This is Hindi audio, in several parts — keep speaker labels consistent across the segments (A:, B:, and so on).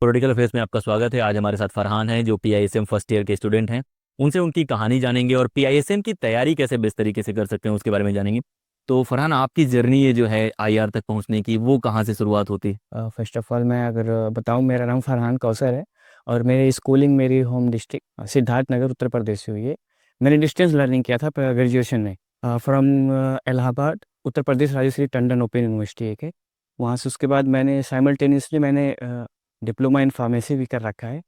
A: पॉलिटिकल अफेयर्स में आपका स्वागत है। आज हमारे साथ फरहान है जो पीआईएसएम फर्स्ट ईयर के स्टूडेंट हैं। उनसे उनकी कहानी जानेंगे और पीआईएसएम की तैयारी कैसे बेस्ट तरीके से कर सकते हैं उसके बारे में जानेंगे। तो फरहान, आपकी जर्नी ये जो है आईआर तक पहुंचने की, वो कहाँ से शुरुआत होती है?
B: फर्स्ट ऑफ ऑल मैं अगर बताऊं, मेरा नाम फरहान कौसर है और मेरी स्कूलिंग मेरी होम डिस्ट्रिक्ट सिद्धार्थ नगर उत्तर प्रदेश से हुई है। मैंने डिस्टेंस लर्निंग किया था ग्रेजुएशन में from Allahabad Uttar Pradesh Rajshree Tandon open university एक है वहाँ से। उसके बाद मैंने साइमल्टेनियसली मैंने डिप्लोमा इन फार्मेसी भी कर रखा है।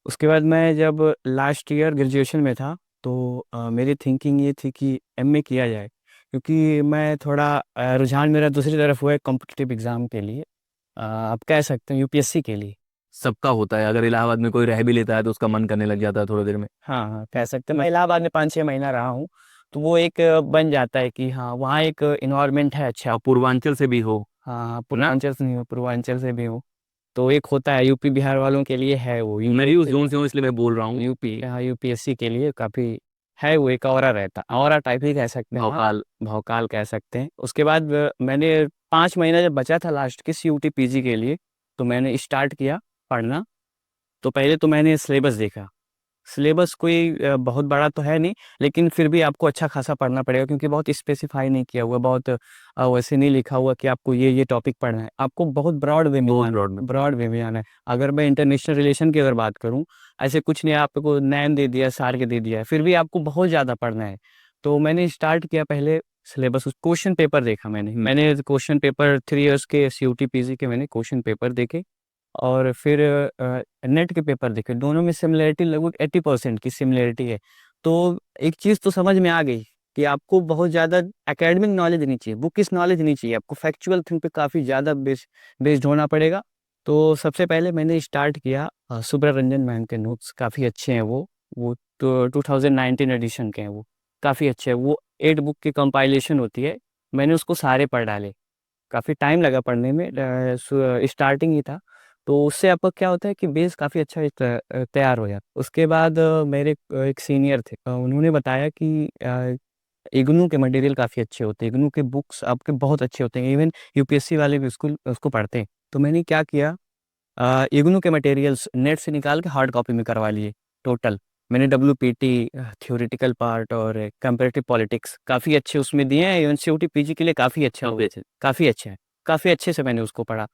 B: उसके बाद मैं जब लास्ट ईयर ग्रेजुएशन में था तो मेरी थिंकिंग ये थी कि एमए किया जाए, क्योंकि मैं थोड़ा रुझान मेरा दूसरी तरफ हुआ है कॉम्पिटिटिव एग्ज़ाम के लिए। आप कह सकते हैं यूपीएससी के लिए।
A: सबका होता है, अगर इलाहाबाद में कोई रह भी लेता है तो उसका मन करने लग जाता है थोड़ी देर में।
B: हाँ हाँ, कह सकते हैं। मैं इलाहाबाद में 5-6 महीना रहा हूँ, तो वो एक बन जाता है कि हाँ वहाँ एक इन्वायरमेंट है अच्छा।
A: आप पूर्वांचल से भी हो
B: हाँ हाँ,
A: ना?
B: पूर्वांचल से नहीं हूँ, पूर्वांचल से भी हूँ। तो एक होता है यूपी बिहार वालों के लिए है वो
A: मैं भी उस जोन से हूँ इसलिए मैं बोल रहा हूँ।
B: यूपी हाँ, यूपीएससी के लिए काफ़ी है वो, एक ऑरा रहता, ऑरा टाइप ही कह सकते हैं वहाँ।
A: भौकाल।
B: भौकाल कह सकते हैं। उसके बाद मैंने 5 महीना जब बचा था लास्ट के सीयूटी पीजी के लिए, तो मैंने स्टार्ट किया पढ़ना। तो पहले तो मैंने सिलेबस देखा। सिलेबस कोई बहुत बड़ा तो है नहीं, लेकिन फिर भी आपको अच्छा खासा पढ़ना पड़ेगा, क्योंकि बहुत स्पेसिफाई नहीं किया हुआ, बहुत वैसे नहीं लिखा हुआ कि आपको ये टॉपिक पढ़ना है। आपको बहुत ब्रॉड वे में
A: बहुत
B: जाना
A: ब्रॉड में।
B: है, ब्रॉड वे में जाना है। अगर मैं इंटरनेशनल रिलेशन की अगर बात करूं, ऐसे कुछ नहीं आपको नैन दे दिया, सार के दे दिया है, फिर भी आपको बहुत ज़्यादा पढ़ना है। तो मैंने स्टार्ट किया पहले सिलेबस, क्वेश्चन पेपर देखा। मैंने क्वेश्चन पेपर 3 इयर्स के सीयूटी पीजी के मैंने क्वेश्चन पेपर देखे। और फिर नेट के पेपर देखे, दोनों में सिमिलरिटी लगभग 80% की सिमिलरिटी है। तो एक चीज़ तो समझ में आ गई कि आपको बहुत ज़्यादा एकेडमिक नॉलेज नहीं चाहिए, बुकिश नॉलेज नहीं चाहिए, आपको फैक्चुअल थिंग पे काफ़ी ज़्यादा बेस्ड होना पड़ेगा। तो सबसे पहले मैंने स्टार्ट किया सुब्रा रंजन मैम के नोट्स, काफ़ी अच्छे हैं वो तो 2019 एडिशन के हैं वो, काफ़ी अच्छे हैं वो। 8 बुक की कंपाइलेशन होती है, मैंने उसको सारे पढ़ डाले। काफ़ी टाइम लगा पढ़ने में, स्टार्टिंग ही था। तो उससे आपका क्या होता है कि बेस काफ़ी अच्छा तैयार हो जाता। उसके बाद मेरे एक सीनियर थे, उन्होंने बताया कि इग्नू के मटेरियल काफ़ी अच्छे होते हैं, इग्नू के बुक्स आपके बहुत अच्छे होते हैं, इवन यूपीएससी वाले भी उसको उसको पढ़ते हैं। तो मैंने क्या किया, इग्नू के मटेरियल्स नेट से निकाल के हार्ड कॉपी में करवा लिए टोटल। मैंने डब्ल्यूपीटी थ्योरेटिकल पार्ट और कंपैरेटिव पॉलिटिक्स काफ़ी अच्छे उसमें दिए हैं। इवन सीयूटी पीजी के लिए काफ़ी अच्छा हो,
A: काफी अच्छे।
B: काफ़ी अच्छा है, काफ़ी अच्छे से मैंने उसको पढ़ा।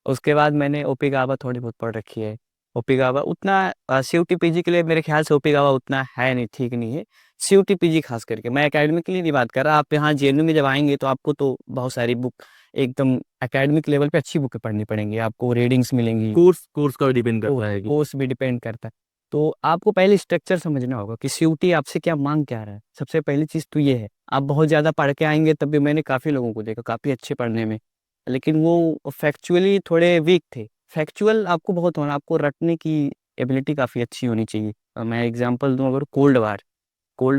B: उसके बाद मैंने ओपी गावा थोड़ी बहुत पढ़ रखी है। ओपी गावा उतना सीयूटी पीजी के लिए मेरे ख्याल से ओपी गावा उतना है नहीं, ठीक नहीं है। सीयूटी पीजी खास करके, मैं एकेडमिक के लिए नहीं बात कर रहा। आप यहाँ जेएनयू में जब आएंगे तो आपको तो बहुत सारी बुक एकदम एकेडमिक लेवल पे अच्छी बुकें पढ़नी पड़ेंगी, आपको रीडिंग्स मिलेंगी।
A: कोर्स कोर्स का डिपेंड करता
B: कोर्स
A: है कि
B: कोर्स भी डिपेंड करता है। तो आपको पहले स्ट्रक्चर समझना होगा कि सीयूटी आपसे क्या मांग क्या रहा है। सबसे पहली चीज़ तो ये है, आप बहुत ज़्यादा पढ़ के आएंगे, तब भी मैंने काफ़ी लोगों को देखा काफ़ी अच्छे पढ़ने में, लेकिन वो फैक्चुअली थोड़े वीक थे। फैक्चुअल आपको बहुत होना, आपको रटने की एबिलिटी काफ़ी अच्छी होनी चाहिए। मैं एग्जांपल दूं, अगर कोल्ड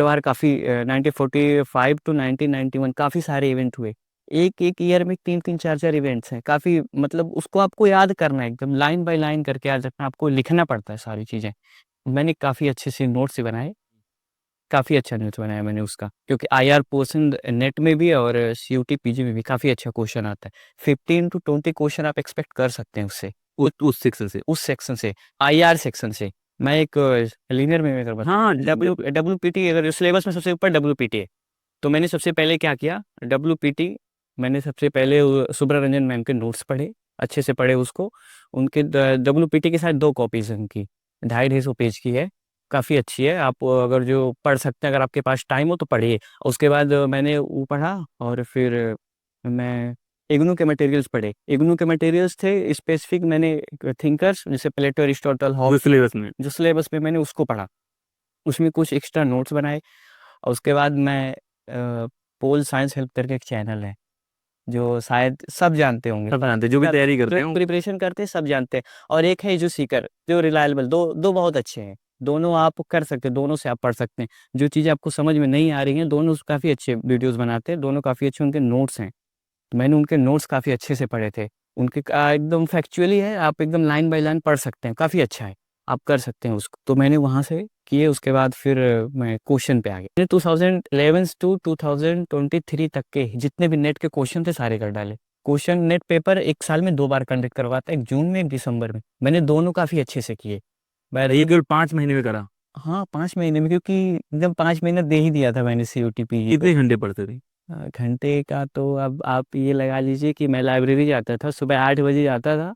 B: वार काफ़ी 1945 टू 1991 काफ़ी सारे इवेंट हुए। एक एक ईयर में 3-3 4-4 इवेंट्स हैं, काफ़ी मतलब उसको आपको याद करना है, एकदम लाइन बाय लाइन करके याद रखना, आपको लिखना पड़ता है सारी चीज़ें। मैंने काफ़ी अच्छे से नोट्स बनाए, काफ़ी अच्छा नोट्स बनाया मैंने उसका, क्योंकि आईआर पोर्शन नेट में भी है और सीयूटी पीजी में भी काफ़ी अच्छा क्वेश्चन आता है। 15 to 20 क्वेश्चन आप एक्सपेक्ट कर सकते हैं उससे,
A: उस सेक्शन से।
B: उस सेक्शन से, आईआर सेक्शन से। मैं एक लीनियर में अगर
A: हाँ,
B: डब्ल्यूपीटी अगर सिलेबस में सबसे ऊपर डब्ल्यूपीटी है। तो मैंने सबसे पहले क्या किया, डब्ल्यूपीटी मैंने सबसे पहले सुब्रा रंजन मैम के नोट्स पढ़े, अच्छे से पढ़े उसको। उनके डब्ल्यूपीटी के साथ 2 कॉपीज उनकी 250-250 पेज की है, काफ़ी अच्छी है। आप अगर जो पढ़ सकते हैं, अगर आपके पास टाइम हो तो पढ़िए। उसके बाद मैंने वो पढ़ा और फिर मैं इग्नू के मटेरियल्स पढ़े। इग्नू के मटेरियल्स थे स्पेसिफिक, मैंने थिंकर्स जैसे प्लेटो, अरिस्टोटल,
A: वो
B: हॉब्स,
A: सिलेबस में।
B: जो सिलेबस में मैंने उसको पढ़ा, उसमें कुछ एक्स्ट्रा नोट्स बनाए। और उसके बाद मैं पोल साइंस हेल्प करके एक चैनल है, जो शायद सब जानते होंगे,
A: सब जानते हैं, जो भी तैयारी करते हो।
B: प्रिपरेशन करते हैं सब जानते हैं। और एक है जो सीकर, जो रिलायबल, दो दो बहुत अच्छे हैं। दोनों आप कर सकते हैं, दोनों से आप पढ़ सकते हैं। जो चीज़ें आपको समझ में नहीं आ रही हैं, दोनों काफ़ी अच्छे वीडियोस बनाते हैं, दोनों काफ़ी अच्छे उनके नोट्स हैं। तो मैंने उनके नोट्स काफ़ी अच्छे से पढ़े थे। उनके एकदम फैक्चुअली है, आप एकदम लाइन बाय लाइन पढ़ सकते हैं, काफ़ी अच्छा है, आप कर सकते हैं उसको। तो मैंने वहाँ से किए। उसके बाद फिर मैं क्वेश्चन पे आ गया। मैंने 2011 टू 2023 तक के जितने भी नेट के क्वेश्चन थे सारे कर डाले। क्वेश्चन नेट पेपर एक साल में 2 बार कंडक्ट करवाता है, एक जून में, एक दिसंबर में। मैंने दोनों काफ़ी अच्छे से किए। मैं
A: ये केवल 5 महीने में करा?
B: हाँ, 5 महीने में, क्योंकि एकदम 5 महीने दे ही दिया था मैंने सीयूटी पीजी को।
A: कितने घंटे पढ़ते थे?
B: घंटे का तो अब आप ये लगा लीजिए कि मैं लाइब्रेरी जाता था, सुबह 8 बजे जाता था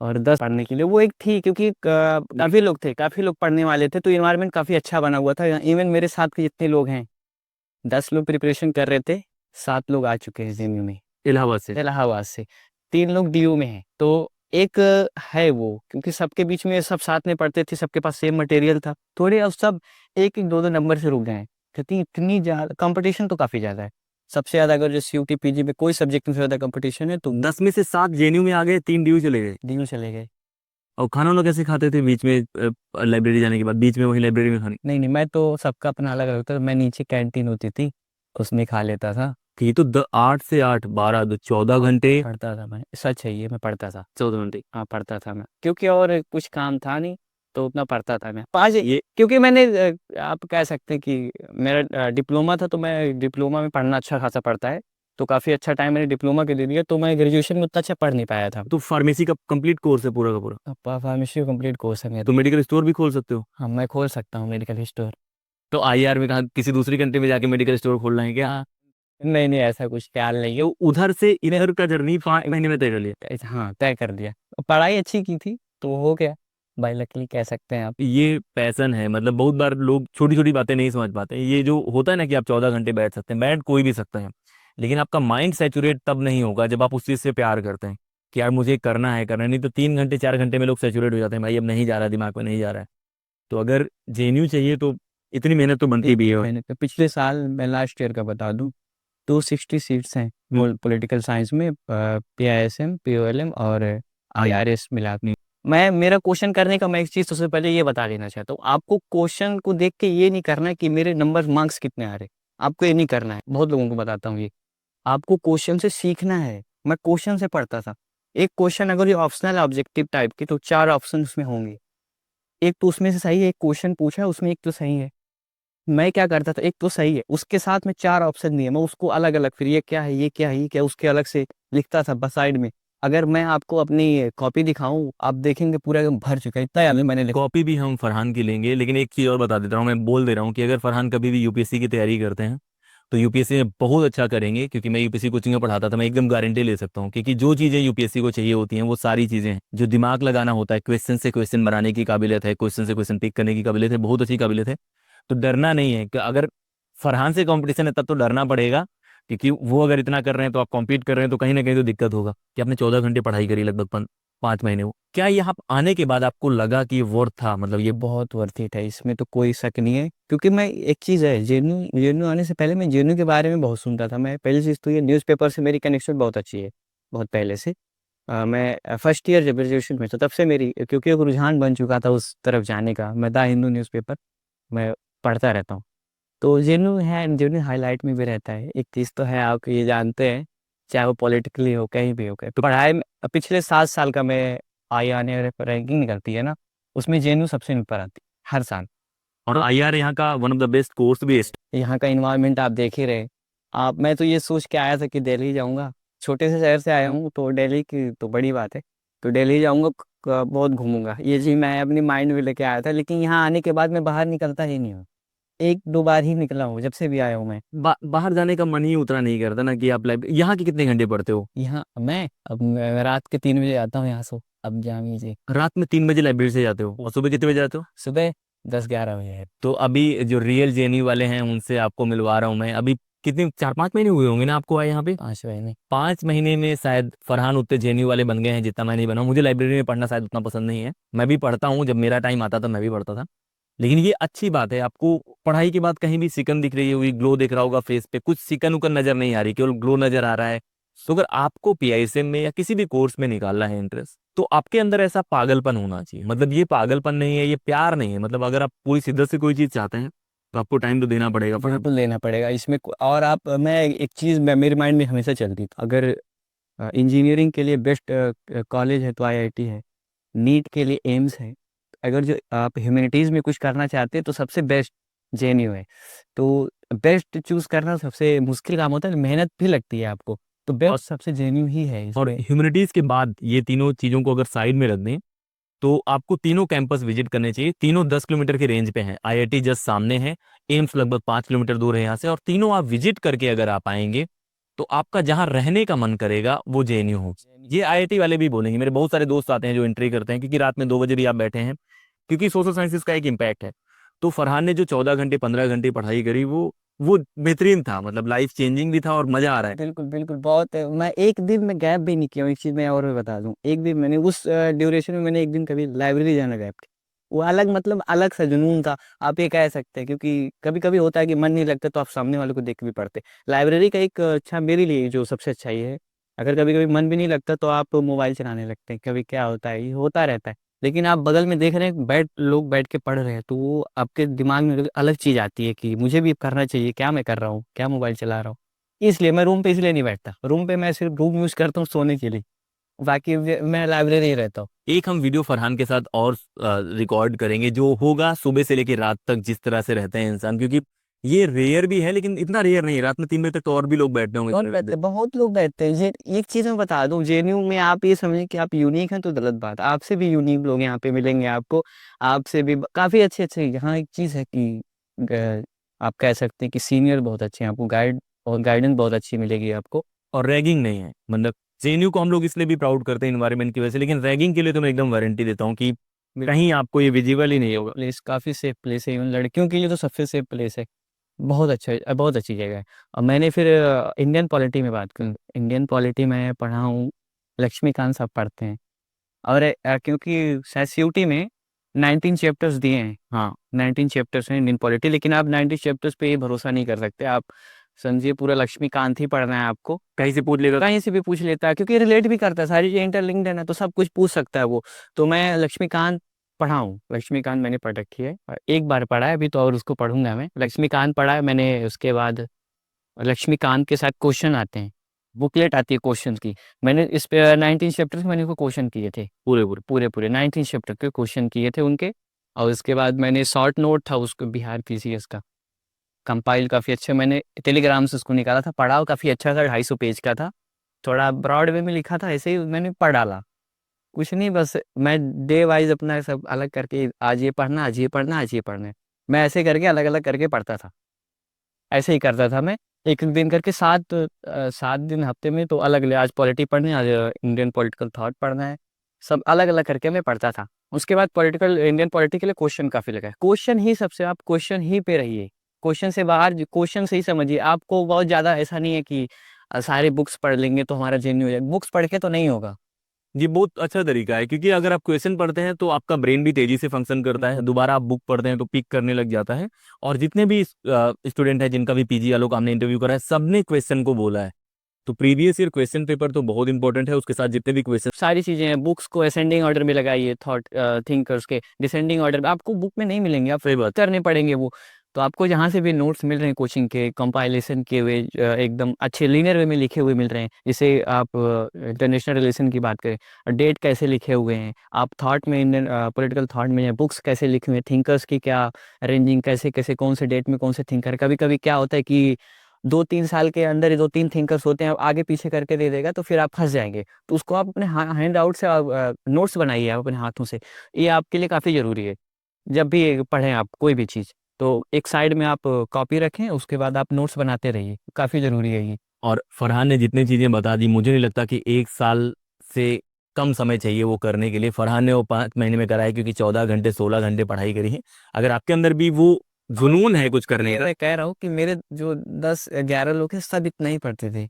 B: और 10 पढ़ने के लिए। वो एक थी, क्योंकि काफ़ी लोग थे, काफ़ी लोग पढ़ने वाले थे, तो एनवायरनमेंट काफ़ी अच्छा बना हुआ था। इवन मेरे साथ के जितने लोग हैं, 10 लोग प्रिपरेशन कर रहे थे, 7 लोग आ चुके हैं जेएनयू में,
A: इलाहाबाद से?
B: इलाहाबाद से। 3 लोग डीयू में हैं। तो एक है वो, क्योंकि सबके बीच में सब साथ में पढ़ते थे, सबके पास सेम मटेरियल था। थोड़े अब सब 1-1, 2-2 नंबर से रुक गए हैं, क्योंकि इतनी ज़्यादा कॉम्पिटिशन तो काफ़ी ज़्यादा है। सबसे ज़्यादा अगर जो सीयूटी पीजी में कोई सब्जेक्ट में ज़्यादा कॉम्पिटिशन है तो
A: 10 में से 7 जेएनयू में आ गए, 3 डीयू चले गए।
B: डीयू चले गए।
A: और खाना वाना कैसे खाते थे बीच में, लाइब्रेरी जाने के बाद बीच में वही लाइब्रेरी में खाने?
B: नहीं, नहीं, मैं तो सबका अपना अलग-अलग था। मैं नीचे कैंटीन होती थी, उसमें खा लेता था।
A: कि ये तो 8 से 8, 12, 14 घंटे।
B: पढ़ता था मैं, सच है ये, मैं पढ़ता था।
A: 14 घंटे।
B: हाँ, पढ़ता था मैं, क्योंकि और कुछ काम था नहीं, तो उतना पढ़ता था मैं। 5
A: ये
B: क्योंकि मैंने आप कह सकते हैं कि मेरा डिप्लोमा था, तो मैं डिप्लोमा में पढ़ना अच्छा खासा पड़ता है, तो काफ़ी अच्छा टाइम मैंने डिप्लोमा के दे दिया, तो मैं ग्रेजुएशन में उतना अच्छा पढ़ नहीं पाया था।
A: तो फार्मेसी का कंप्लीट कोर्स है पूरा का पूरा?
B: फार्मेसी कंप्लीट कोर्स है मेरा।
A: तो मेडिकल स्टोर भी खोल सकते हो?
B: हाँ, मैं खोल सकता हूँ मेडिकल स्टोर।
A: तो आईआर में कहा किसी दूसरी कंट्री में जाके मेडिकल स्टोर खोलना है क्या?
B: नहीं, नहीं, ऐसा कुछ ख्याल नहीं है।
A: तो उधर से इधर का जर्नी 5 महीने में तय कर लिया?
B: हाँ, तय कर दिया। पढ़ाई अच्छी की थी, तो हो गया, बाय लकीली कह सकते हैं आप।
A: ये पैसन है, मतलब बहुत बार लोग छोटी छोटी बातें नहीं समझ पाते। ये जो होता है ना कि आप 14 घंटे बैठ सकते हैं, बैठ कोई भी सकता है, लेकिन आपका माइंड सेचुरेट तब नहीं होगा जब आप उस चीज़ से प्यार करते हैं कि यार मुझे करना है, करना है। नहीं तो 3 घंटे 4 घंटे में लोग सेचुरेट हो जाते हैं, भाई अब नहीं जा रहा, दिमाग में नहीं जा रहा है। तो अगर जेएनयू चाहिए तो इतनी मेहनत तो बनती भी है।
B: मैंने तो पिछले साल, मैं लास्ट ईयर का बता दूं, 260 सीट्स हैं पॉलिटिकल साइंस में, पीआईएसएम, पीओएलएम और आईआरएस मिला के। मेरा क्वेश्चन करने का, मैं एक चीज़ सबसे पहले ये बता देना चाहता हूँ, आपको क्वेश्चन को देख के ये नहीं करना है कि मेरे नंबर मार्क्स कितने आ रहे, आपको ये नहीं करना है। बहुत लोगों को बताता हूँ ये, आपको क्वेश्चन से सीखना है। मैं क्वेश्चन से पढ़ता था। एक क्वेश्चन अगर ये ऑप्शनल है ऑब्जेक्टिव टाइप की, तो 4 ऑप्शन उसमें होंगे, एक तो उसमें से सही है, एक क्वेश्चन पूछा है उसमें एक तो सही है। मैं क्या करता था, एक तो सही है, उसके साथ में 4 ऑप्शन दिए, मैं उसको अलग-अलग, फिर ये क्या है, ये क्या है, ये क्या है, उसके अलग से लिखता था बस साइड में। अगर मैं आपको अपनी कॉपी दिखाऊँ, आप देखेंगे पूरा एकदम भर चुका है, इतना याद मैंने लिखा।
A: कॉपी भी हम फरहान की लेंगे, लेकिन एक चीज़ और बता देता हूँ, मैं बोल दे रहा हूँ कि अगर फरहान कभी भी यूपीएससी की तैयारी करते हैं तो यूपीएससी में बहुत अच्छा करेंगे, क्योंकि मैं यूपीएससी कोचिंग में पढ़ाता था। मैं एकदम गारंटी ले सकता हूँ, क्योंकि जो चीज़ें यूपीएससी को चाहिए होती हैं वो सारी चीज़ें हैं। जो दिमाग लगाना होता है, क्वेश्चन से क्वेश्चन बनाने की काबिलियत है, क्वेश्चन से क्वेश्चन पिक करने की काबिलियत है, बहुत अच्छी काबिलियत है। तो डरना नहीं है कि अगर फरहान से कंपटीशन है तब तो डरना पड़ेगा, क्योंकि वो अगर इतना कर रहे हैं तो आप कॉम्पीट कर रहे हैं, तो कहीं ना कहीं तो दिक्कत होगा कि आपने 14 घंटे पढ़ाई करी लगभग 5 महीने। वो क्या यहाँ आने के बाद आपको लगा कि ये वर्थ था, मतलब ये?
B: बहुत वर्थ इट है, इसमें तो कोई शक नहीं है, क्योंकि मैं एक चीज़ है, जेएनयू जेएनयू आने से पहले मैं जेएनयू के बारे में बहुत सुनता था। मैं पहली चीज़ तो ये, न्यूज़पेपर से मेरी कनेक्शन बहुत अच्छी है, बहुत पहले से। मैं फर्स्ट ईयर जब ग्रेजुएशन में था, तब से मेरी, क्योंकि एक रुझान बन चुका था उस तरफ जाने का। मैं द हिंदू न्यूज़पेपर मैं पढ़ता रहता हूँ। तो जेन्यू है, जेन्यू हाईलाइट में भी रहता है। एक चीज़ तो है, आप ये जानते हैं, चाहे वो पॉलिटिकली हो, कहीं भी हो, कहीं तो पढ़ाई में पिछले 7 साल का मैं आईआरए रैंकिंग निकलती है ना, उसमें जेन्यू सबसे ऊपर आती है, हर साल।
A: और
B: तो
A: आईआर यहाँ का one of the best course भी है।
B: यहाँ का एनवायरनमेंट आप देख ही रहे। आप मैं तो ये सोच के आया था कि दिल्ली जाऊँगा, छोटे से शहर से आया हूँ, तो दिल्ली की तो बड़ी बात है। तो दिल्ली जाऊँगा, बहुत घूमूंगा, ये जी मैं अपनी माइंड में लेके आया था, लेकिन यहाँ आने के बाद मैं बाहर निकलता ही नहीं हूँ। 1-2 बार ही निकला हूँ जब से भी आया हूँ मैं।
A: बाहर जाने का मन ही उतना नहीं करता ना कि आप लाइब्रेरी। यहाँ के कितने घंटे पढ़ते हो?
B: यहाँ मैं रात के 3 बजे आता हूँ यहाँ से, अब जामी जी।
A: रात में 3 बजे लाइब्रेरी से जाते हो और सुबह कितने बजे जाते हो?
B: सुबह 10-11 बजे है।
A: तो अभी जो रियल जेएनयू वाले हैं उनसे आपको मिलवा रहा हूँ मैं। अभी कितने, 4-5 महीने हुए होंगे ना आपको आए यहाँ पे?
B: 5 बजे नहीं।
A: 5 महीने में शायद फरहान उतने जेएनयू वाले बन गए हैं जितना मैं नहीं बना हूं। मुझे लाइब्रेरी में पढ़ना शायद उतना पसंद नहीं है, मैं भी पढ़ता हूँ, जब मेरा टाइम आता था मैं भी पढ़ता था। लेकिन ये अच्छी बात है, आपको पढ़ाई के बाद कहीं भी सिकन दिख रही होगी, ग्लो दिख रहा होगा फेस पे, कुछ सिकन उकन नजर नहीं आ रही, केवल ग्लो नजर आ रहा है। तो अगर आपको पीआईएसएम में या किसी भी कोर्स में निकालना है इंटरेस्ट, तो आपके अंदर ऐसा पागलपन होना चाहिए। मतलब ये पागलपन नहीं है, ये प्यार नहीं है। मतलब अगर आप पूरी शिद्दत से कोई चीज चाहते हैं तो आपको टाइम तो देना पड़ेगा।
B: बिल्कुल लेना पड़ेगा इसमें। और आप, मैं एक चीज़ मेरे माइंड में हमेशा चलती थी, अगर इंजीनियरिंग के लिए बेस्ट कॉलेज है तो आईआईटी है, नीट के लिए एम्स है, अगर जो आप ह्यूमैनिटीज़ में कुछ करना चाहते हैं तो सबसे बेस्ट जेएनयू है। तो बेस्ट चूज़ करना सबसे मुश्किल काम होता है, मेहनत भी लगती है आपको। तो बेस्ट सबसे जेन्युइन ही है
A: और
B: इसमें।
A: ह्यूमैनिटीज के बाद ये तीनों चीजों को अगर साइड में रख दें तो आपको तीनों कैंपस विजिट करने चाहिए। तीनों 10 किलोमीटर की रेंज पे हैं। आईआईटी जस्ट सामने है, एम्स लगभग 5 किलोमीटर दूर है यहाँ से, और तीनों आप विजिट करके अगर आप आएंगे तो आपका जहाँ रहने का मन करेगा वो जेएनयू हो। ये आईआईटी वाले भी बोलेंगे, मेरे बहुत सारे दोस्त आते हैं जो एंट्री करते हैं क्योंकि रात में 2 बजे भी आप बैठे हैं, क्योंकि सोशल साइंसेस का एक इम्पैक्ट है। तो फरहान ने जो 14 घंटे 15 घंटे पढ़ाई करी वो बेहतरीन था, मतलब लाइफ चेंजिंग भी था और मजा आ रहा है।
B: बिल्कुल, बिल्कुल, बहुत मैं एक दिन में गैप भी नहीं किया हूँ, एक चीज़ मैं और भी बता दूँ। एक दिन मैंने उस ड्यूरेशन में मैंने एक दिन कभी लाइब्रेरी जाना गैप किया। वो अलग मतलब अलग सा जुनून था, आप ये कह सकते हैं, क्योंकि कभी-कभी होता है कि मन नहीं लगता तो आप सामने वाले को देख के भी पढ़ते। लाइब्रेरी का एक अच्छा मेरे लिए जो सबसे अच्छा ये है, अगर कभी-कभी मन भी नहीं लगता तो आप मोबाइल चलाने लगते हैं, कभी क्या होता है, ये होता रहता है। लेकिन आप बगल में देख रहे हैं लोग बैठ के पढ़ रहे हैं, तो वो आपके दिमाग में अलग चीज़ आती है कि मुझे भी करना चाहिए, क्या मैं कर रहा हूँ? क्या मोबाइल चला रहा हूँ? इसलिए मैं रूम पे इसलिए नहीं बैठता। रूम पे मैं सिर्फ़ रूम यूज़ करता हूँ सोने के लिए, बाकी मैं लाइब्रेरी ही रहता हूँ।
A: एक हम वीडियो फरहान के साथ और रिकॉर्ड करेंगे जो होगा सुबह से लेकर रात तक, जिस तरह से रहते हैं इंसान, क्योंकि ये रेयर भी है लेकिन इतना रेयर नहीं है। रात में 3 बजे तक तो और भी लोग बैठते होंगे।
B: कौन बैठते हैं? बहुत लोग बैठते हैं। जे एक चीज़ मैं बता दूँ, जेएनयू में आप ये समझें कि आप यूनिक हैं तो गलत बात है। आपसे भी यूनिक लोग यहाँ पे मिलेंगे आपको, आपसे भी काफ़ी अच्छे-अच्छे। यहाँ एक चीज़ है कि ग आप कह सकते हैं कि सीनियर बहुत अच्छे हैं, आपको गाइडेंस बहुत अच्छी मिलेगी आपको।
A: और रैगिंग नहीं है, मतलब जेएनयू को हम लोग इसलिए भी प्राउड करते हैं इन्वायरमेंट की वजह से, लेकिन रैगिंग के लिए तो मैं एकदम वारंटी देता हूँ कि कहीं आपको ये विजिबल ही नहीं होगा।
B: प्लेस काफ़ी सेफ प्लेस है, इवन लड़कियों के लिए तो सबसे सेफ प्लेस है। बहुत अच्छा बहुत अच्छी जगह है। और मैंने फिर इंडियन पॉलिटी में बात करूँ, इंडियन पॉलिटी में पढ़ा हूँ, लक्ष्मीकांत साहब पढ़ते हैं। और क्योंकि शायद सीयूटी में 19 चैप्टर्स दिए हैं। हाँ, 19 चैप्टर्स हैं इंडियन पॉलिटी, लेकिन आप 90 चैप्टर्स पे ये भरोसा नहीं कर सकते। आप समझिए पूरा लक्ष्मीकांत ही पढ़ना है आपको।
A: कहीं से पूछ लेगा।
B: कहीं से भी पूछ लेता है, क्योंकि रिलेट भी करता है, सारी चीज़ें इंटरलिंक्ड है ना, तो सब कुछ पूछ सकता है वो। तो मैं लक्ष्मीकांत पढ़ा हूँ, लक्ष्मीकांत मैंने पढ़ रखी है। एक बार पढ़ा है अभी तो, और उसको पढ़ूँगा मैं। लक्ष्मीकांत पढ़ा है मैंने, उसके बाद लक्ष्मीकांत के साथ क्वेश्चन आते हैं, बुकलेट आती है क्वेश्चन की। मैंने इस पे 19 चैप्टर्स मैंने वो क्वेश्चन किए थे, पूरे 19 चैप्टर के क्वेश्चन किए थे उनके। और उसके बाद मैंने शॉर्ट नोट था उसको बिहार पीसीएस का, कंपाइल काफ़ी अच्छा मैंने टेलीग्राम से उसको निकाला था, पढ़ा, काफ़ी अच्छा था, 250 पेज का था। थोड़ा ब्रॉड वे में लिखा था, ऐसे ही मैंने पढ़ डाला। कुछ नहीं, बस मैं डे वाइज़ अपना सब अलग करके आज ये पढ़ना, आज ये पढ़ना, आज ये पढ़ना है। मैं ऐसे करके अलग-अलग करके पढ़ता था। ऐसे ही करता था मैं, एक-एक दिन करके 7 दिन हफ्ते में तो अलग ले, आज पॉलिटी पढ़नी है, आज इंडियन पॉलिटिकल थॉट पढ़ना है, सब अलग-अलग करके मैं पढ़ता था। उसके बाद पॉलिटिकल इंडियन पॉलिटी के लिए क्वेश्चन काफ़ी लगा है। क्वेश्चन ही सबसे, आप क्वेश्चन ही पे रहिए, क्वेश्चन से बाहर क्वेश्चन से ही समझिए। आपको बहुत ज़्यादा ऐसा नहीं है कि सारे बुक्स पढ़ लेंगे तो हमारा जेन्युइन हो जाएगा, बुक्स पढ़ के तो नहीं होगा।
A: ये बहुत अच्छा तरीका है, क्योंकि अगर आप क्वेश्चन पढ़ते हैं तो आपका ब्रेन भी तेजी से फंक्शन करता है,
B: बिल्कुल।
A: दोबारा आप बुक पढ़ते हैं तो पिक करने लग जाता है। और जितने भी स्टूडेंट हैं जिनका भी पीजी वालों का हमने इंटरव्यू करा है, सबने क्वेश्चन को बोला है। तो प्रीवियस ईयर क्वेश्चन पेपर तो बहुत इंपॉर्टेंट है, उसके साथ जितने भी क्वेश्चन।
B: सारी चीज़ें हैं, बुक्स को असेंडिंग ऑर्डर में लगाइए, थिंकर्स के डिसेंडिंग ऑर्डर में, आपको बुक में नहीं मिलेंगे, आप
A: सही बात।
B: करने पड़ेंगे वो। तो आपको जहाँ से भी नोट्स मिल रहे हैं कोचिंग के, कंपाइलेशन किए हुए, एकदम अच्छे लीनियर वे में लिखे हुए मिल रहे हैं। जैसे आप इंटरनेशनल रिलेशन की बात करें, डेट कैसे लिखे हुए हैं, आप थॉट में इंडियन पॉलिटिकल थॉट में बुक्स कैसे लिखे हुए हैं, थिंकर्स की क्या अरेंजिंग, कैसे-कैसे कौन से डेट में कौन से थिंकर। कभी-कभी क्या होता है कि 2-3 साल के अंदर ही 2-3 थिंकर्स होते हैं, अब आगे-पीछे करके दे देगा तो फिर आप फँस जाएँगे। तो उसको आप अपने हैंड आउट से नोट्स बनाइए आप अपने हाथों से। ये आपके लिए काफ़ी ज़रूरी है। जब भी पढ़ें आप कोई भी चीज़, तो एक साइड में आप कॉपी रखें, उसके बाद आप नोट्स बनाते रहिए, काफ़ी ज़रूरी है ये।
A: और फरहान ने जितनी चीज़ें बता दी, मुझे नहीं लगता कि 1 साल से कम समय चाहिए वो करने के लिए। फरहान ने वो 5 महीने में करा है, क्योंकि 14 घंटे 16 घंटे पढ़ाई करी है। अगर आपके अंदर भी वो जुनून है कुछ करने का।
B: मैं कह रहा हूँ कि मेरे जो 10-11 लोग हैं, सब इतना ही पढ़ते थे।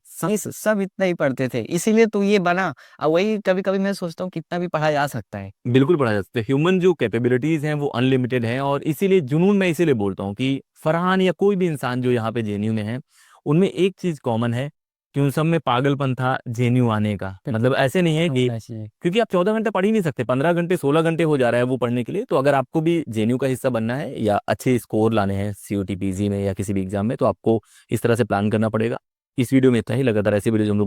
B: सब इतना ही पढ़ते थे, इसीलिए तो ये बना। वही कभी-कभी मैं सोचता हूँ कितना भी पढ़ा जा सकता है।
A: बिल्कुल पढ़ा जा सकता है। ह्यूमन जो कैपेबिलिटीज़ हैं वो अनलिमिटेड हैं, और इसीलिए जुनून मैं इसीलिए बोलता हूँ कि फरहान या कोई भी इंसान जो यहाँ पे जेएनयू में है, उनमें एक चीज़ कॉमन है कि उन सब में पागलपन था जेएनयू आने का। मतलब ऐसे नहीं है कि,
B: होना चाहिए।
A: क्योंकि आप 14 घंटे पढ़ ही नहीं सकते, 15 घंटे 16 घंटे हो जा रहा है वो पढ़ने के लिए। तो अगर आपको भी जेएनयू का हिस्सा बनना है या अच्छे स्कोर लाने हैं सीयूटी पीजी में या किसी भी एग्जाम में, तो आपको इस तरह से प्लान करना पड़ेगा। इस वीडियो में इतना ही। लगातार ऐसी वीडियो हम लोग